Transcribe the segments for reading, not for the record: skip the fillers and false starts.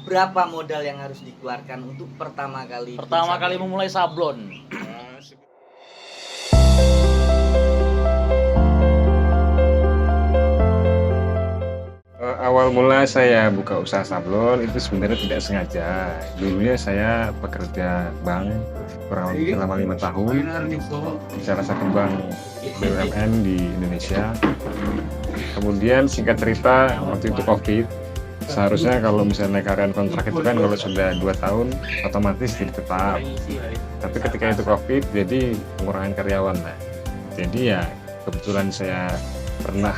berapa modal yang harus dikeluarkan untuk pertama kali memulai sablon? Awal mula saya buka usaha sablon itu sebenarnya tidak sengaja. Dulunya saya bekerja bank kurang lebih selama 5 tahun di salah satu bank BUMN di Indonesia. Kemudian singkat cerita waktu itu COVID, seharusnya kalau misalnya karyawan kontrak itu kan kalau sudah 2 tahun otomatis jadi tetap. Tapi ketika itu COVID jadi pengurangan karyawan lah. Jadi ya kebetulan saya pernah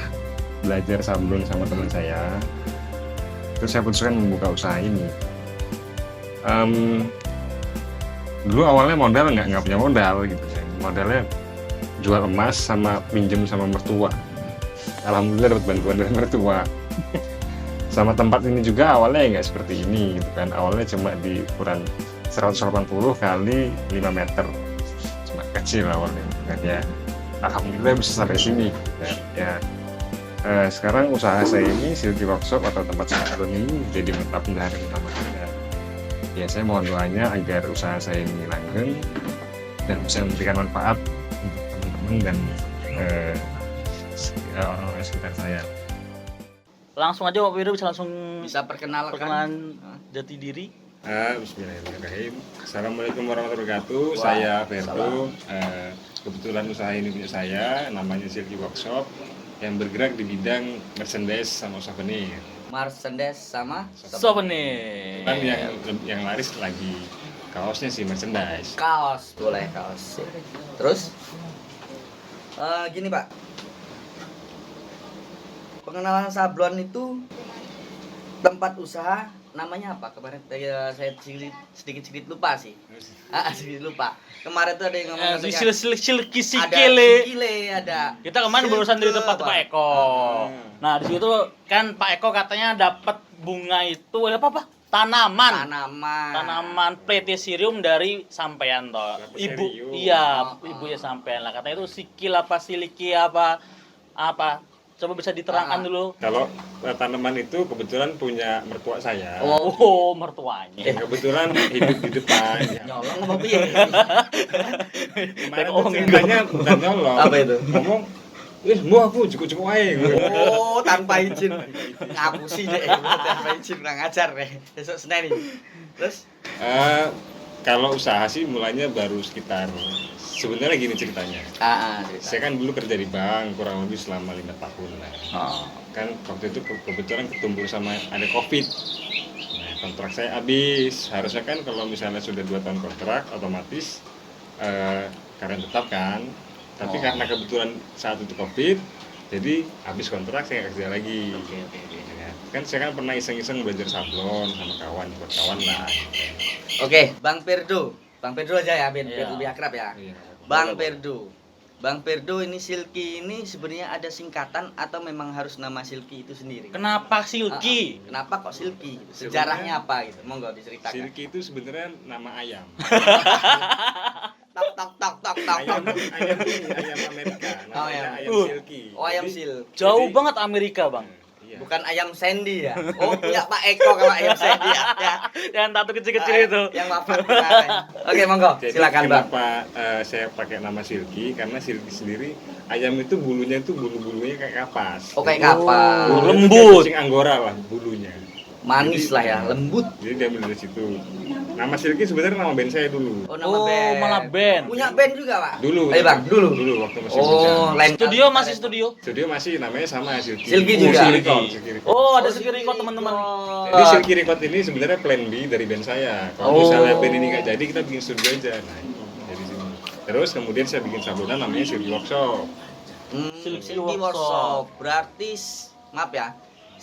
belajar sablon sama teman saya, terus saya putuskan membuka usaha ini. Dulu awalnya modal nggak punya modal gitu ya, modalnya jual emas sama pinjem sama mertua. Alhamdulillah dapat bantuan dari mertua. Sama tempat ini juga awalnya nggak seperti ini gitu kan, awalnya cuma di ukuran 180 kali 5 meter, cuma kecil awalnya kan ya. Alhamdulillah bisa sampai sini ya. Sekarang usaha saya ini Silky Workshop atau tempat sablon ini jadi mata pencaharian utama saya. Ya saya mohon doanya agar usaha saya ini langgeng dan bisa memberikan manfaat untuk teman-teman dan orang-orang sekitar saya. Langsung aja Pak Firdo bisa langsung bisa perkenalan jati diri. Bismillahirrahmanirrahim. Assalamualaikum warahmatullahi wabarakatuh. Saya Firdo. Kebetulan usaha ini punya saya, namanya Silky Workshop, yang bergerak di bidang merchandise sama souvenir. Merchandise sama Souvenir. Kan yang laris lagi kaosnya sih merchandise. kaos, boleh kaos. Terus gini Pak, pengenalan sablon itu tempat usaha namanya apa? Kemarin saya sedikit lupa sih. Sedikit lupa. Kemarin tuh ada yang ngomong Silky ada Sikile. ada. Kita kemarin barusan dari tempat apa? Pak Eko. Nah, di situ kan Pak Eko katanya dapat bunga itu apa? Tanaman Platycerium dari sampean toh. Ibu, iya, ibunya sampean lah. Katanya itu sikil apa siliki apa. Coba bisa diterangkan dulu. Kalau tanaman itu kebetulan punya mertua saya. Oh, mertuanya. Kebetulan hidup di depan. Nyolong apa piye? Kemarin tuh ceritanya bukan nyolong. Apa itu? Ngomong, mau aku cukup aja. Oh, tanpa izin. Ngapusi deh, tanpa izin kurang ajar deh. Besok Senin ini. Terus kalau usaha sih mulanya baru sekitar, sebenarnya gini ceritanya. Saya kan dulu kerja di bank kurang lebih selama 5 tahun lah. Kan waktu itu kebetulan ketumbur sama ada COVID. Nah, kontrak saya habis. Harusnya kan kalau misalnya sudah 2 tahun kontrak otomatis karena tetap kan. Tapi karena kebetulan saat itu COVID, jadi habis kontrak saya nggak kerja lagi. Ya, kan saya kan pernah iseng-iseng belajar sablon sama kawan, buat kawan lah. Oke, Bang Firdo aja ya, biar Iya. lebih akrab ya. Iya. Bang Firdo ini Silky ini sebenarnya ada singkatan atau memang harus nama Silky itu sendiri? Kenapa Silky? Kenapa kok Silky? Sejarahnya apa gitu? Monggo diceritakan. Silky itu sebenarnya nama ayam. Tok. Ayam ini ayam Amerika. Namanya ayam Silky. Oh, ayam Jadi, sil. Jauh banget Amerika, Bang. Iya. Bukan ayam Sandy ya? Oh, punya Pak Eko kalau ayam Sandy ya. Yang tato kecil-kecil itu. Yang wafat kemarin. Oke, monggo. Jadi Silakan, Bang. kenapa saya pakai nama Silky? Karena Silky sendiri ayam itu bulunya itu bulu-bulunya kayak kapas. Oh, kayak kapas. Bulunya tuh Lembut. kayak kucing Anggora lah bulunya. Manis lah ya, lembut. Jadi dia ambil dari situ. Nama Silky sebenarnya nama band saya dulu. Oh, nama band. malah band. Punya band juga, Pak? Dulu. Ayo, Bang, dulu. Dulu waktu masih Oh, bujang. lain Studio masih studio. Studio masih namanya sama Silky. Silky juga? Silky Record. Oh, ada Silky Record teman-teman. Jadi Silky Record ini sebenarnya plan B dari band saya. Kalau misalnya band ini nggak jadi, kita bikin studio aja. Nah, dari sini. Terus kemudian saya bikin sablonan namanya Silky Workshop. Silky Workshop. Berarti maaf ya.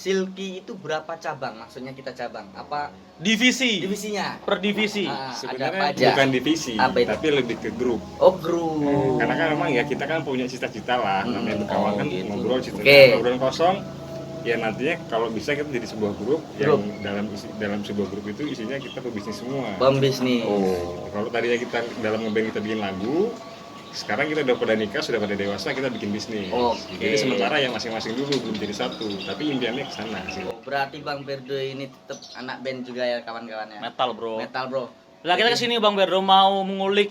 Silky itu berapa cabang? Maksudnya kita cabang apa Divisi. divisinya? Per divisi. Ada apa Sebenarnya aja? bukan divisi, Apa itu? tapi lebih ke grup. Oh, grup. Karena kan memang ya kita kan punya cita-cita lah, namanya berkawan kan gitu. ngobrol cita-cita, Oke. ngobrol kosong. Ya nantinya kalau bisa kita jadi sebuah grup yang dalam sebuah grup itu isinya kita pebisnis semua. Pembisnis. Kalau tadinya kita dalam ngeband kita bikin lagu, sekarang kita udah pada nikah, sudah pada dewasa, kita bikin bisnis. Oke. Jadi sementara yang masing-masing dulu belum jadi satu, tapi impiannya ke sana sih. Berarti Bang Berdo ini tetap anak band juga ya kawan-kawannya. Metal, Bro. Metal, Bro. Lah kita kesini Bang Berdo mau mengulik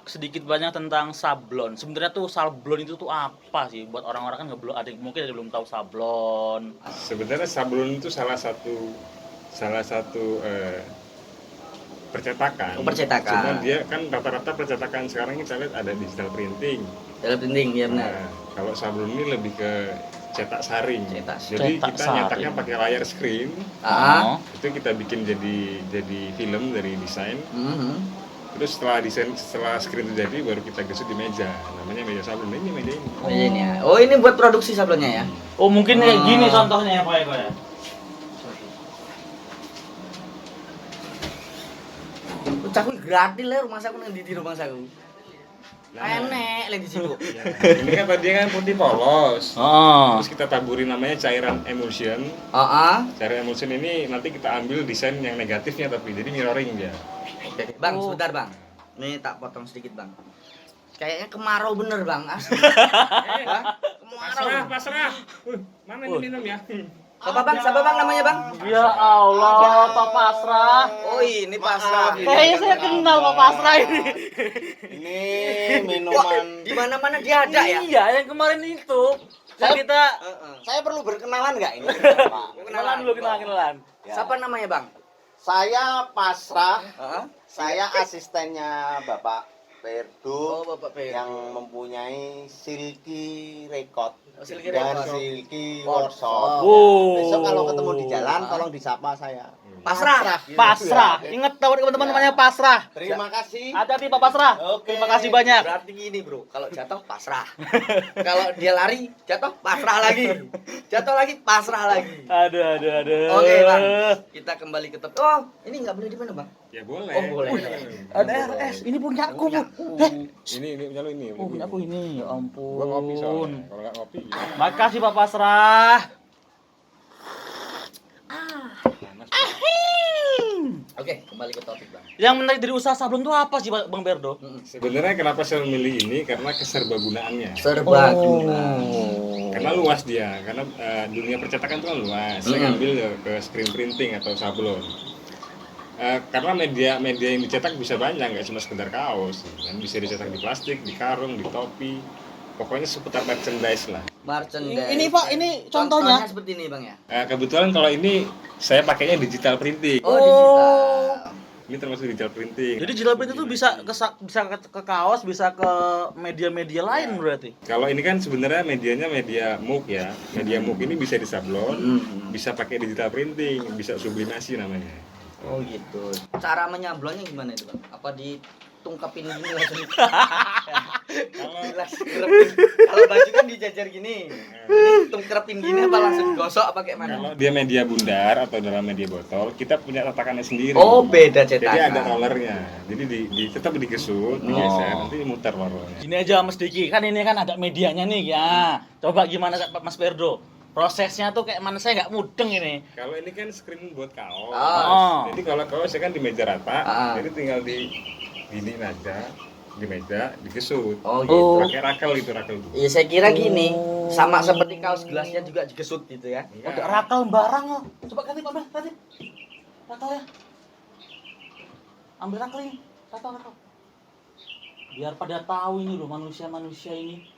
sedikit banyak tentang sablon. Sebenarnya tuh sablon itu tuh apa sih? Buat orang-orang kan belum ada, mungkin ada belum tahu sablon. Sebenarnya sablon itu salah satu percetakan. Oh, percetakan. Cuman dia kan rata-rata percetakan sekarang kita lihat ada digital printing. Dalam printing ya benar. Nah, kalau sablon ini lebih ke cetak saring. Cetak Jadi cetak kita saring. nyetaknya pakai layar screen. Ah. Itu kita bikin jadi film dari desain. Mhm. Terus setelah screen itu jadi baru kita gesut di meja. Namanya meja sablon. Ini meja ini. Oh, ini ya. Oh, ini buat produksi sablonnya ya. Oh, mungkin kayak gini contohnya ya Pak Eko ya. Cakup gratis lah rumah saku nang di rumah saku. Nah. Enek lagi di situ. Ya, ini kan tadi kan putih polos. Oh. Terus kita taburi namanya cairan emulsion. Heeh. Cairan emulsion ini nanti kita ambil desain yang negatifnya tapi jadi mirroring dia. Oke, Bang, sebentar, Bang. Nih tak potong sedikit, Bang. Kayaknya kemarau bener, Bang. Asli. Hah? Kemarau. Pasrah. Mana ini minum ya? Apa, Bang? Siapa, Bang, namanya, Bang? Ya Allah, Pak Pasrah. Oh, ini pasrah. Kayaknya saya kenal Pak Pasrah ini. Ini minuman. Di mana-mana dia ada ya? Iya, yang kemarin itu. Kita Saya perlu berkenalan nggak ini? Pak? kenalan dulu, kenalan. Ya. Siapa namanya, Bang? Saya Pasrah. Heeh. Saya asistennya Bapak Oh, Perdo Bapak Perdo. yang mempunyai Silky Record Oh, Silky dan Record. Silky Workshop. Workshop. Oh. Besok kalau ketemu di jalan tolong disapa saya. Pasrah. Pasrah. Ingat tahu teman-teman namanya Pasrah. Terima kasih. Hati-hati Pak Pasrah. Oke. Terima kasih banyak. Berarti gini, Bro. Kalau jatuh pasrah. Kalau dia lari, jatuh pasrah lagi. Jatuh lagi pasrah lagi. Aduh. Oke, Bang. Kita kembali ke topik. Oh, ini nggak boleh di mana, Bang? Ya boleh. Oh, boleh. Ada RS. Ini punya aku, Bu. Ini punya lu ini. Oh, punya aku ini. Ya Gua ngopi soalnya. ampun. Kalau nggak ngopi gimana? Makasih Pak Pasrah. Panas. Oke, kembali ke topik, Bang. Yang menarik dari usaha sablon itu apa sih Bang Berdo? Sebenarnya kenapa saya memilih ini karena keserbagunaannya. Serbaguna. Karena luas dia, karena dunia percetakan itu kan luas. Saya ngambil ke screen printing atau sablon. Karena media yang dicetak bisa banyak, nggak cuma sekedar kaos, kan bisa dicetak di plastik, di karung, di topi, pokoknya seputar merchandise lah. Merchandise. Ini, Pak, ini contohnya. seperti ini, Bang ya. Kebetulan kalau ini saya pakainya digital printing. Oh, digital. Ini termasuk digital printing. Jadi digital print itu bisa ke kaos, bisa ke media-media lain berarti. Kalau ini kan sebenarnya medianya media MOOC ya. Media MOOC ini bisa disablon, bisa pakai digital printing, bisa sublimasi namanya. Oh, gitu. Cara menyablonnya gimana itu, Bang? Apa ditungkapin gini langsung? Kalau baju kan dijajar gini. Ini tungkapin gini apa langsung digosok apa kayak mana? Kalau dia media bundar atau dalam media botol, kita punya tatakannya sendiri. Oh, beda cetakan. Jadi ada rollernya. Jadi tetap digesut, digeser, nanti muter rollernya. Gini aja Mas Diki, kan ini kan ada medianya nih ya. Coba gimana Mas Berdo? Prosesnya tuh kayak mana, saya nggak mudeng ini. Kalau ini kan screen buat kaos. Oh. Jadi kalau kaos ya kan di meja rata, Ah. jadi tinggal di gini aja di meja digesut. Oh, gitu. Pakai rakel itu rakel. Iya, saya kira gini. Sama seperti kaos gelasnya juga digesut gitu ya. Oh, ada rakal barang loh. Coba ganti Pak Bel, ganti. Rakal ya. Ambil rakal ini. Rakal. Biar pada tahu ini loh manusia-manusia ini.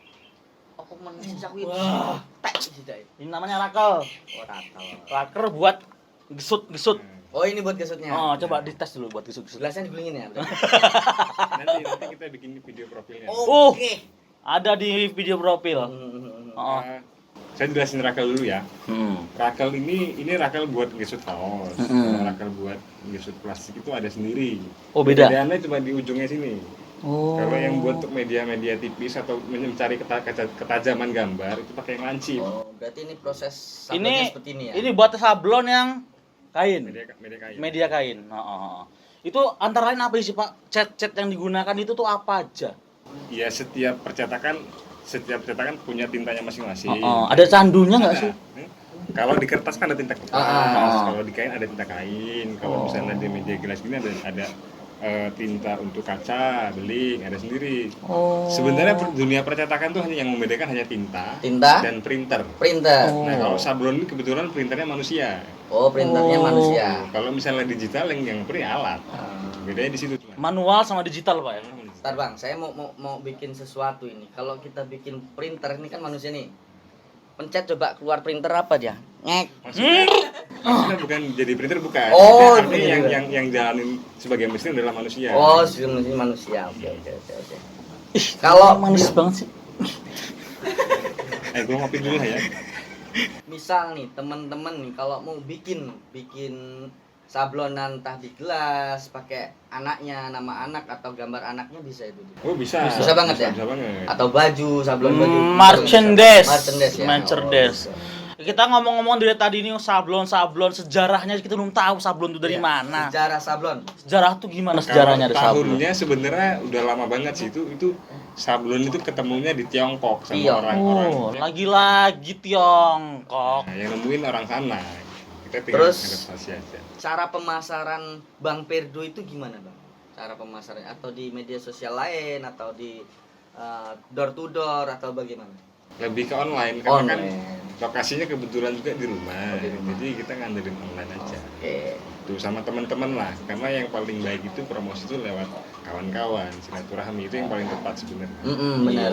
Aku manusia aku Wah. tek tidak. Ini namanya rakal. Oh, ratal. Raker buat gesut. Oh, ini buat gesutnya. Oh, coba dites dulu buat gesut-gesut. Gelasnya digulingin ya. Nanti kita bikin video profilnya. Oh. Oke. Ada di video profil. Oh. Saya jelasin rakel dulu ya. Hmm. Rakel ini rakel buat gesut kaos. Rakel buat gesut plastik itu ada sendiri. Oh, beda. Perbedaannya cuma di ujungnya sini. Oh. Kalau yang buat untuk media-media tipis atau mencari ketajaman gambar itu pakai yang lancip. Oh, berarti ini proses sablonnya Ini seperti ini ya. ini buat sablon yang kain. Media kain. Media kain. Itu antara lain apa sih Pak? Cat-cat yang digunakan itu tuh apa aja? Ya setiap percetakan punya tintanya masing-masing. Ada candunya nggak sih? Kalau di kertas kan ada tinta kertas, kalau di kain ada tinta kain. Kalau misalnya di media gelas gini ada tinta untuk kaca, beling, ada sendiri. Oh. Sebenarnya dunia percetakan tuh hanya yang membedakan hanya tinta, Tinta? dan printer. Printer. Oh. Nah, kalau sablon ini kebetulan printernya manusia. Oh, printernya Oh. manusia. Kalau misalnya digital yang print alat. Ah. Bedanya di situ cuma. Manual sama digital, Pak ya. Ntar Bang, saya mau bikin sesuatu ini. Kalau kita bikin printer ini kan manusia nih. Pencet coba keluar printer apa dia? Ngek. Maksudnya bukan jadi printer bukan. Oh, Artinya gitu. yang jalanin sebagai mesin adalah manusia. Oh, ini manusia. Oke. Kalau Manis banget sih. Gue ngopi dulu lah ya. misal nih teman-teman nih kalau mau bikin sablonan entah di gelas pakai anaknya, nama anak atau gambar anaknya bisa itu. Oh bisa. Bisa banget ya? Bisa banget. Atau baju, sablon baju. Merchandise. Merchandise ya. Merchandise. Oh, Kita ngomong-ngomong dari tadi nih sablon sejarahnya kita belum tahu sablon itu dari iya. mana. Sejarah sablon. Sejarah tuh gimana sejarahnya dari Kalau sablon? tahunnya sebenarnya udah lama banget sih itu sablon itu ketemunya di Tiongkok sama Tiongkok. orang-orang. Oh, lagi-lagi Tiongkok. Nah, yang nemuin orang sana. Kita tinggal Terus adaptasi aja. cara pemasaran Bang Perdo itu gimana Bang? Cara pemasarannya atau di media sosial lain atau di door to door atau bagaimana? Lebih ke online karena kan Online. lokasinya kebetulan juga di rumah. Oh, di rumah. Jadi kita ngandelin online aja. Oke. Tuh sama teman-teman lah, karena yang paling baik itu promosi itu lewat kawan-kawan, silaturahmi itu yang paling tepat sebenarnya. Benar.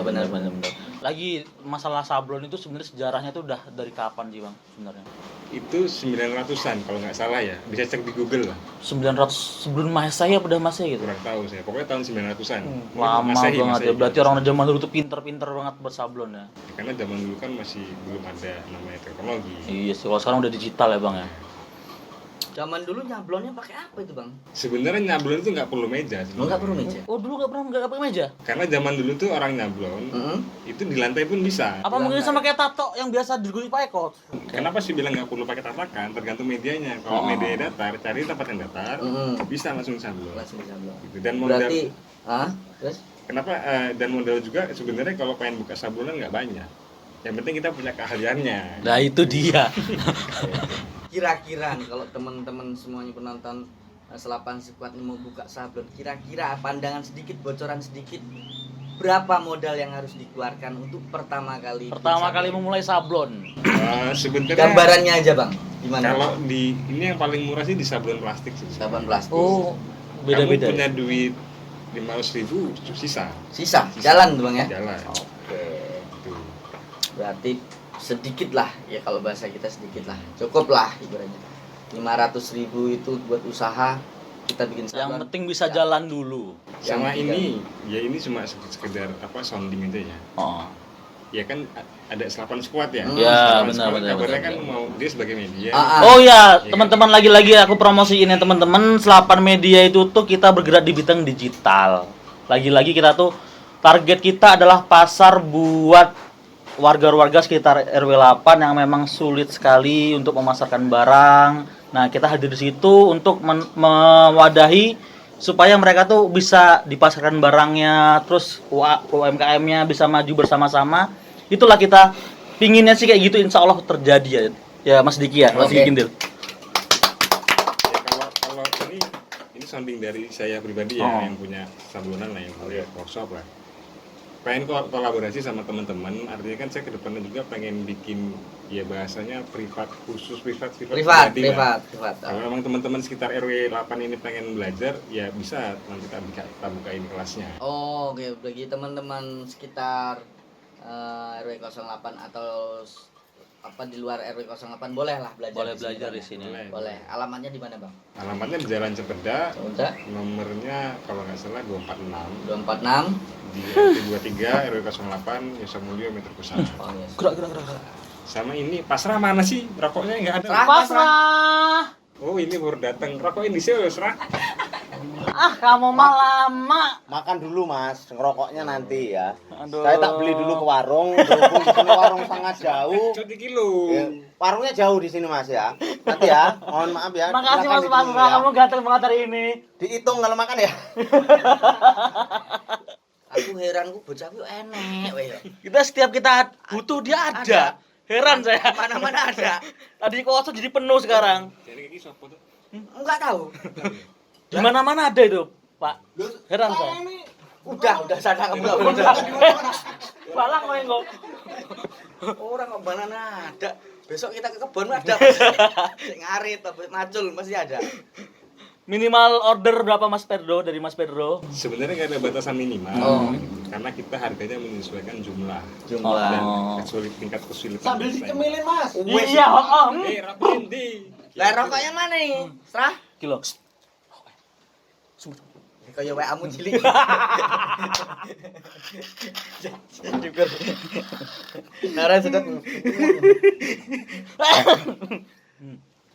Lagi masalah sablon itu sebenarnya sejarahnya tuh udah dari kapan sih Bang sebenarnya? Itu 900-an kalau nggak salah ya, bisa cek di Google lah. 900 sebelum Masehi apa udah Masehi gitu? Kurang tahu saya, pokoknya tahun 900-an. Lama Masehi, banget Masehi. ya. Berarti orang zaman dulu tuh pinter-pinter banget bersablon ya. Karena zaman dulu kan masih belum ada namanya teknologi. Iya sih, kalau sekarang udah digital ya Bang ya. Zaman dulu nyablonnya pakai apa itu Bang? Sebenarnya nyablon itu nggak perlu meja. Lo nggak perlu meja? Oh dulu nggak pakai meja? Karena zaman dulu tuh orang nyablon itu di lantai pun bisa. Apa mungkin sama kayak tato yang biasa diguyur Pak Eko? Kenapa sih bilang nggak perlu pakai tatakan? Tergantung medianya. Kalau media datar, cari tempat yang datar, bisa langsung sablon. Langsung sablon. Gitu. Dan modal. Berarti, terus? Kenapa? Dan modal juga sebenarnya kalau pengen buka sablonan nggak banyak. Yang penting kita punya keahliannya. Nah itu dia. Kira-kira nih, kalau teman-teman semuanya penonton Selapan Squad ini mau buka sablon, kira-kira pandangan sedikit, bocoran sedikit, berapa modal yang harus dikeluarkan untuk pertama kali Memulai sablon. Sebenarnya gambarannya aja Bang, gimana? kalau di ini yang paling murah sih di sablon plastik sih. Sablon plastik. Oh, Kamu beda-beda. punya duit 500.000 sisa. Sisa, jalan tuh Bang ya? Jalan. Oke. Tuh. Berarti sedikit lah, ya kalau bahasa kita sedikit lah, cukup lah ibaratnya. 500.000 itu buat usaha, kita bikin Yang sablon. penting bisa jalan dulu. Sama Yang ini, ya ini cuma sekedar sounding aja ya. Oh. Ya kan ada Selapan Squad ya. Ya, Selapan benar, Squad benar, kabarnya benar, kan benar. mau dia sebagai media. Oh ya, Iya. teman-teman lagi-lagi aku promosiin ya teman-teman, Selapan Media itu tuh kita bergerak di bidang digital. Lagi-lagi kita tuh target kita adalah pasar buat warga-warga sekitar RW 8 yang memang sulit sekali untuk memasarkan barang. Nah, kita hadir di situ untuk mewadahi supaya mereka tuh bisa dipasarkan barangnya, terus UMKM-nya bisa maju bersama-sama. Itulah kita pinginnya sih kayak gitu, insya Allah terjadi ya. Ya Mas Diki ya, Mas Oke. Diki Kindil. Ya kalau ini sounding dari saya pribadi ya Oh. yang punya sablonan lah, yang punya workshop lah. Pengen kolaborasi sama teman-teman, artinya kan saya kedepannya juga pengen bikin ya bahasanya privat Privat. Kalau memang teman-teman sekitar RW 8 ini pengen belajar, ya bisa nanti kita bukain kelasnya. Oh, oke, bagi teman-teman sekitar RW 08 atau apa di luar RW 08 boleh lah belajar. Boleh di sini, belajar Bang, di ya? sini. Boleh. Alamatnya di mana, Bang? Alamatnya di Jalan Cepeda, Udah. nomornya kalau nggak salah 246 246. di RT 23 RW 08 Yosamulyo Metro Pusat. Oh, yes. Gerak. Sama ini pasrah mana sih? Rokoknya nggak ada. Pasrah. Oh ini baru datang. Rokok ini sih Pasrah. Ah, kamu mah lama. Makan dulu Mas, ngerokoknya nanti ya. Aduh. Saya tak beli dulu ke warung, berhubung di sini warung sangat jauh. 1 kilo. Ya, warungnya jauh di sini Mas ya. Nanti ya, mohon maaf ya. Makasih silakan Mas ditunggu Pasrah, ya. kamu ganteng banget hari ini. Dihitung kalau makan ya. Aku heran ku bocah ku enek wae. Setiap kita butuh dia ada. Heran saya. Mana-mana ada. Tadi kosong jadi penuh sekarang. Jadi ini sopo tuh? Enggak tahu. Di mana-mana ada itu. Pak. Heran saya. Udah sana kamu nggak udah. Balang kok engko. Orang kok banana ada. Besok kita ke kebun ada. Sing ngarit tapi macul masih ada. Minimal order berapa Mas Pedro dari Mas Pedro? Sebenarnya nggak ada batasan minimal. Oh. Karena kita harganya menyesuaikan jumlah Jumlah. dan Oh. tingkat kesulitan. Sambil desain. dicemilin, Mas. Iya, heeh. Rapiin di. Lah rokoknya mana nih? Serah. Kilo. Kayak WA-mu cilik. Syukur. Nara sudah.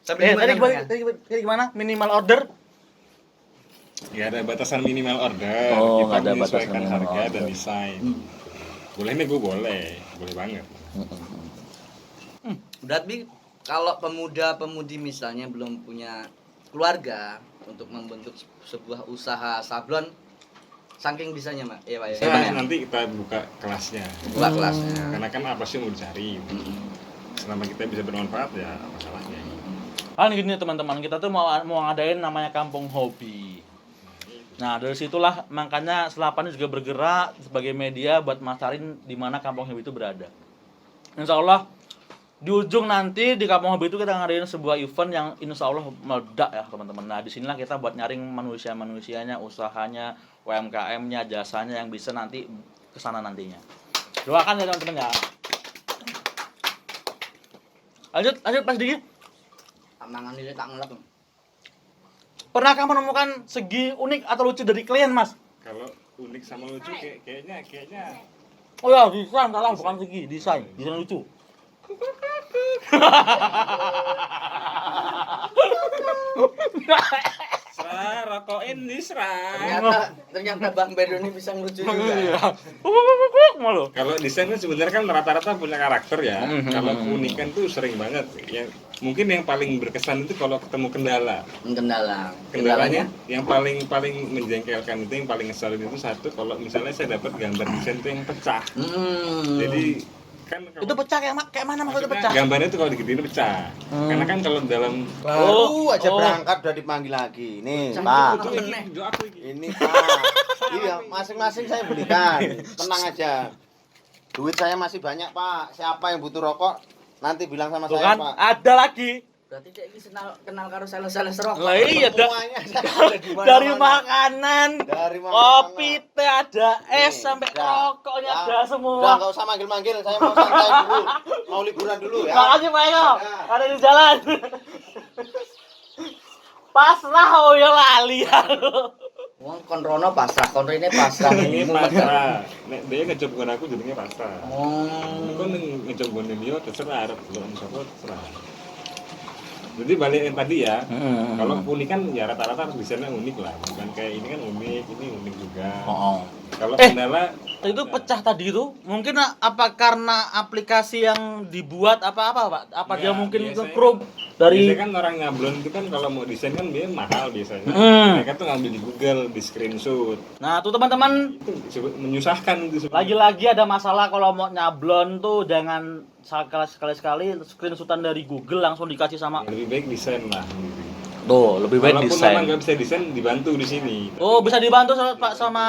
Sampai Tadi gimana? Minimal order? Nggak ada batasan minimal order. Oh, Kita nggak ada menyesuaikan batasan minimal harga dan order. desain. Boleh nih, gue boleh banget. Berarti kalau pemuda-pemudi misalnya belum punya keluarga untuk membentuk sebuah usaha sablon, saking bisanya Mak. Iya Pak ya. Nah, nanti kita buka kelasnya. Buka kelasnya. Karena kan apa sih yang mau dicari? Selama kita bisa bermanfaat ya apa salahnya? Kan gini teman-teman, kita tuh mau ngadain namanya kampung hobi. Nah, dari situlah makanya Selapan juga bergerak sebagai media buat masarin di mana kampung hobi itu berada. Insya Allah di ujung nanti di kampung hobi itu kita ngadain sebuah event yang insya Allah meledak ya teman-teman. Nah, disinilah kita buat nyaring manusia-manusianya, usahanya, UMKM-nya, jasanya yang bisa nanti kesana nantinya. Doakan ya teman-teman ya. Lanjut Pak Diki. Mangan ini tak ngelak. Pernahkah menemukan segi unik atau lucu dari klien, Mas? Kalau unik sama lucu kayaknya Oh ya, desain salah, bukan segi, desain lucu. serah rokokin di serah. Ternyata Bang Pedro ini bisa ngelucu juga. Iya. Malu. Kalau desain kan sebenarnya kan rata-rata punya karakter ya. Kalau keunikan tuh sering banget. Mungkin yang paling berkesan itu kalau ketemu kendala. Kendalanya yang paling menjengkelkan itu, yang paling ngeselin itu satu, kalau misalnya saya dapat gambar desain itu yang pecah. Jadi kan Itu pecah kayak mana maksudnya pecah? gambarnya itu kalau digedein pecah. Karena kan kalau dalam Baru aja berangkat udah dipanggil lagi. Nih, Pak. itu aku Ini, Pak. Iya, masing-masing saya belikan. Tenang aja. Duit saya masih banyak, Pak. Siapa yang butuh rokok nanti bilang sama Tuh saya, kan, Pak. ada lagi. Berarti dia ini kenal karo sales-sales rokok. Lah iya, Semuanya saya ada di mana-mana. dari makanan, Dari kopi, teh ada, es Nih, sampai udah. rokoknya Ya, ada Udah semua. enggak usah manggil-manggil, saya mau santai dulu. Mau liburan dulu ya. Makasih Pak Eko, Ada. ada di jalan. Pasrah oh ya lali. Wong kontrono pasrah, kontrone pasrah. ini pasrah. Nek dia ngecoba aku jadinya pasrah. Oh. Aku ngecoba dia terserah, arep delok sapa terserah. Jadi balik yang tadi ya, kalau unik kan ya rata-rata desainnya unik lah, bukan kayak ini kan unik, ini unik juga. Oh. Kalau kendala Itu pecah tadi itu mungkin apa karena aplikasi yang dibuat apa Pak? Apa dia Ya, mungkin biasanya- nge-crop dari biasanya kan orang nyablon itu kan kalau mau desain kan dia mahal biasanya. Mereka tuh ngambil di Google, di screenshot. Nah, tuh teman-teman, Itu menyusahkan itu sebenarnya. lagi-lagi ada masalah kalau mau nyablon tuh jangan sekali-sekali screenshotan dari Google langsung dikasih sama. Lebih baik desain lah. Tuh, lebih baik Walaupun desain. memang nggak bisa desain, dibantu di sini. Oh, bisa dibantu sama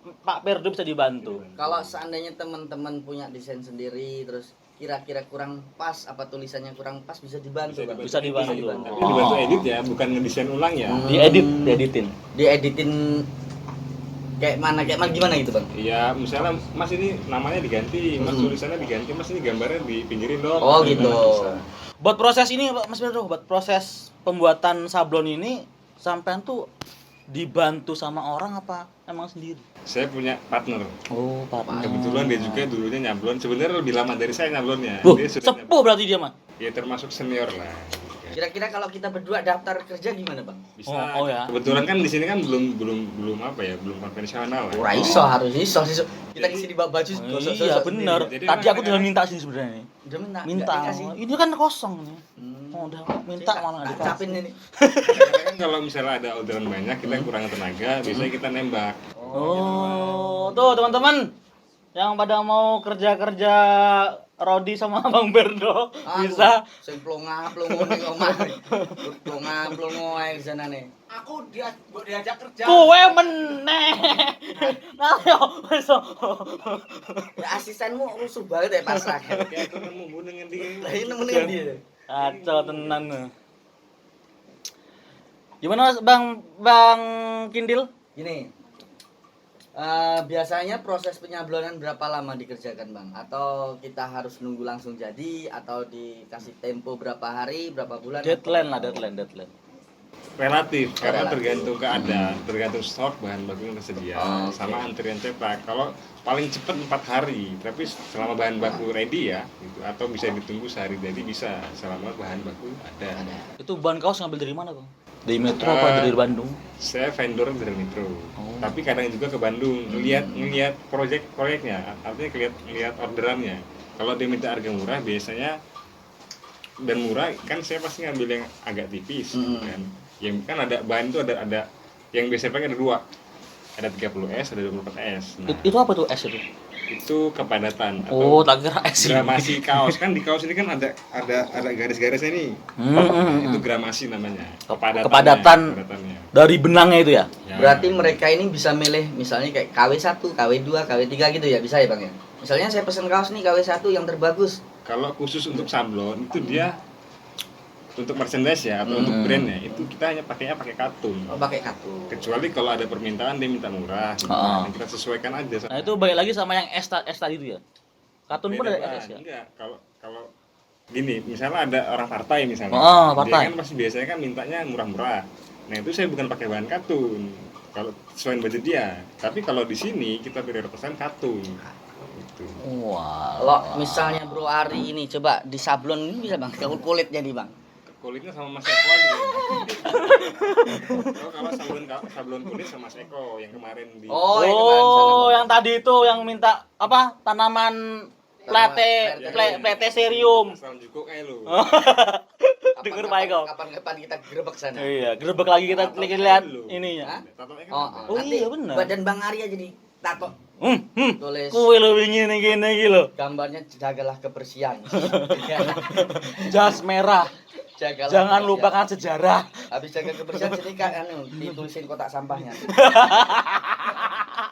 Pak Perdo, bisa dibantu. Kalau seandainya teman-teman punya desain sendiri terus kira-kira kurang pas apa tulisannya kurang pas bisa dibantu, Bang. Bisa dibantu. Tapi dibantu edit ya, bukan ngedesain ulang ya. Dieditin. Dieditin kayak mana gimana gitu, Bang? Iya, misalnya Mas ini namanya diganti, Mas tulisannya diganti, Mas ini gambarnya dipinggirin dong. Oh, gitu. Bisa. Buat proses ini Mas Perdo, buat proses pembuatan sablon ini sampean tuh dibantu sama orang apa emang sendiri? Saya punya partner. Oh, Pak. Kebetulan dia juga dulunya nyablon. Sebenarnya lebih lama dari saya nyablonnya. Loh, Dia sudah sepuh berarti dia, Mas. Ya termasuk senior lah. Kira-kira kalau kita berdua daftar kerja gimana, Bang? Bisa. Oh, ya. Kebetulan kan di sini kan belum apa ya, belum konvensional lah. Ora iso, harus iso. Kita kesini bawa baju gosok-gosok Iya, sendiri. bener. Jadi Tadi aku orang udah minta sih sebenarnya. Udah minta. Minta. nggak dikasih. Ini kan kosong nih. Oh, udah minta Saya malah nggak tak capin dikasih. ini. Karena kan kalau misalnya ada orderan banyak, kita kurang tenaga, biasanya kita nembak. Oh, tuh teman-teman. Yang pada mau kerja-kerja Rodi sama Bang Berdo bisa. Sing plonga-plongo ning omah. Plonga-plongo ae sanane. Aku diajak kerja. Kowe meneh. Nah yo wis. Ya asistenmu rusuh banget ya pasrah. Kayak aku nemu buneng ngendi. Lah ini nemu ning ndi? Kacau tenan. Gimana Mas Bang Kindil? Gini. Biasanya proses penyablonan berapa lama dikerjakan Bang? Atau kita harus nunggu langsung jadi atau dikasih tempo berapa hari, berapa bulan? Deadline lah, deadline. Relatif, karena Relatif. tergantung keadaan, tergantung stok bahan baku yang tersedia, Oh, oke. sama antrian cetak. Kalau paling cepat 4 hari, tapi selama bahan baku ready ya, gitu. Atau bisa ditunggu sehari jadi bisa selama bahan baku ada. Itu bahan kaos ngambil dari mana, Bang? Dari Metro apa dari Bandung? Saya vendor dari Metro, Oh. tapi kadang juga ke Bandung ngelihat proyeknya, artinya ngelihat orderannya. Kalau dia minta harga murah biasanya dan murah kan saya pasti ngambil yang agak tipis, kan. Yang kan ada bahan itu ada yang biasa pakai ada 2. Ada 30S, ada 24S. Nah, Itu apa tuh S itu? itu kepadatan Oh, tak kira S. gramasi kaos. Kan di kaos ini kan ada garis-garisnya nih. Itu gramasi namanya. Kepadatannya. Dari benangnya itu ya? Ya. Berarti mereka ini bisa milih misalnya kayak KW1, KW2, KW3 gitu ya, bisa ya Bang ya? Misalnya saya pesen kaos nih KW1 yang terbagus. Kalau khusus untuk sablon itu dia untuk merchandise ya atau untuk brandnya itu kita hanya pakainya pakai katun. Oh, pakai kartu. Kecuali kalau ada permintaan dia minta murah, gitu. Ah. Kita sesuaikan aja. Nah, itu balik lagi sama yang S tadi itu ya. Katun pun Beda ada bahan. S ya. Enggak, kalau gini, misalnya ada orang partai misalnya. Partai. Dia kan pasti biasanya kan mintanya murah-murah. Nah, itu saya bukan pakai bahan katun. Kalau sesuai budget dia. Tapi kalau di sini kita prioritaskan katun. Gitu. Wah. Kalau misalnya Bro Ari ini coba di sablon ini bisa Bang, ke kulitnya nih Bang. Kulitnya sama Mas Eko aja. Kalau sablon kulit sama Mas Eko yang kemarin di Oh, yang kemarin sana, Bang. yang tadi itu yang minta apa? Tanaman plate serium. Salam jukuk kayak lu. Dengar Pak Eko. Kapan kita gerebek sana? Iya, gerebek lagi kita lihat Hah? ininya. Tatonya kan Oh, ada. Oh, nanti iya, benar. badan Bang Ari aja di tato tulis Kue lo ingin gini iki lho. gambarnya jagalah kebersihan. Jas merah. Jagalah Jangan kebersihan. lupakan sejarah. Habis jaga kebersihan sini kan ditulisin kotak sampahnya.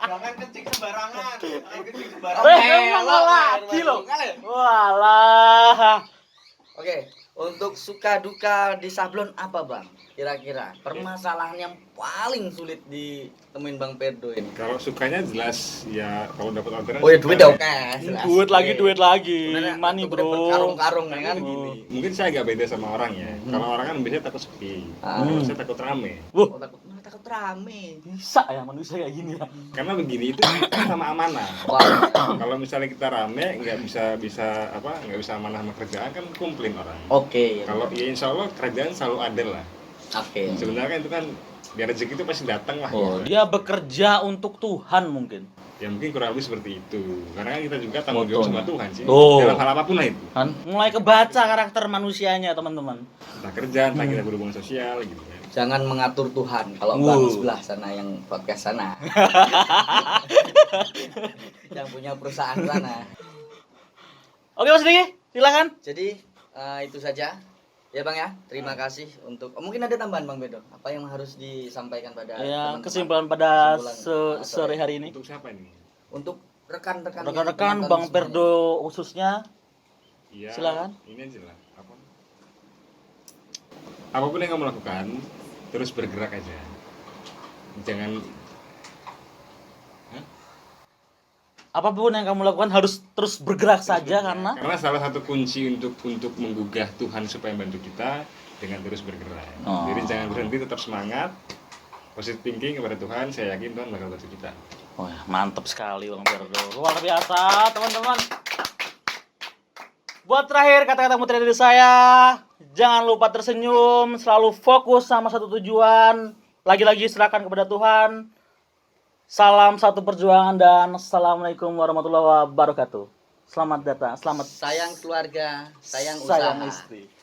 Jangan kencing sembarangan. Jangan kencing sembarangan. Emang lagi lo. Walah. Oke, untuk suka duka di sablon apa Bang? Kira-kira permasalahan yang paling sulit ditemuin Bang Perdo ini. Kalau sukanya jelas ya kalau dapat orderan. Oh ya duit suka. oke. jelas. Duit lagi. Bener, Money, bener-bener bro. Karung-karung ya kan. Gini, mungkin saya agak beda sama orang ya. Kalau orang kan biasanya takut sepi. Kalau saya takut rame. Oh, takut rame. Bisa ya manusia kayak gini ya. Karena begini itu sama amanah. Wah, Kalau misalnya kita rame nggak bisa amanah sama kerjaan kan komplain orang. oke. Kalau ya insya Allah kerjaan selalu ada lah. Oke. Sebenarnya itu kan biar rezeki itu pasti datang lah. Oh, gitu. dia bekerja untuk Tuhan mungkin. Ya mungkin kurang lebih seperti itu. Karena kan kita juga tanggung jawab sama Tuhan sih. Oh. Dalam hal apapun lah itu. Kan mulai kebaca karakter manusianya, teman-teman. Entah kerjaan, entah kita berhubungan sosial gitu kan. Jangan mengatur Tuhan kalau Wow. Bang sebelah sana yang podcast sana. Yang punya perusahaan sana. Oke, Mas Diki, silakan. Jadi itu saja. Ya Bang ya, terima kasih untuk mungkin ada tambahan Bang Bedo. Apa yang harus disampaikan pada Ya, teman-teman? kesimpulan pada Kesimpulan, sore hari ini. Untuk siapa ini? Untuk rekan-rekan yang Rekan-rekan penonton Bang semuanya. Perdo khususnya. Iya. Silakan. Ini aja lah. Apapun yang kamu lakukan, terus bergerak aja. Jangan Apapun yang kamu lakukan harus terus bergerak saja karena salah satu kunci untuk menggugah Tuhan supaya membantu kita dengan terus bergerak. Oh. Jadi jangan berhenti, tetap semangat. Positive thinking kepada Tuhan, saya yakin Tuhan bakal bantu kita. oh ya, mantap sekali Bang Perdo. Luar biasa, teman-teman. Buat terakhir kata-kata mutiara dari saya, jangan lupa tersenyum, selalu fokus sama satu tujuan. Lagi-lagi serahkan kepada Tuhan. Salam satu perjuangan dan assalamualaikum warahmatullahi wabarakatuh. Selamat datang, selamat sayang keluarga, sayang usaha. istri.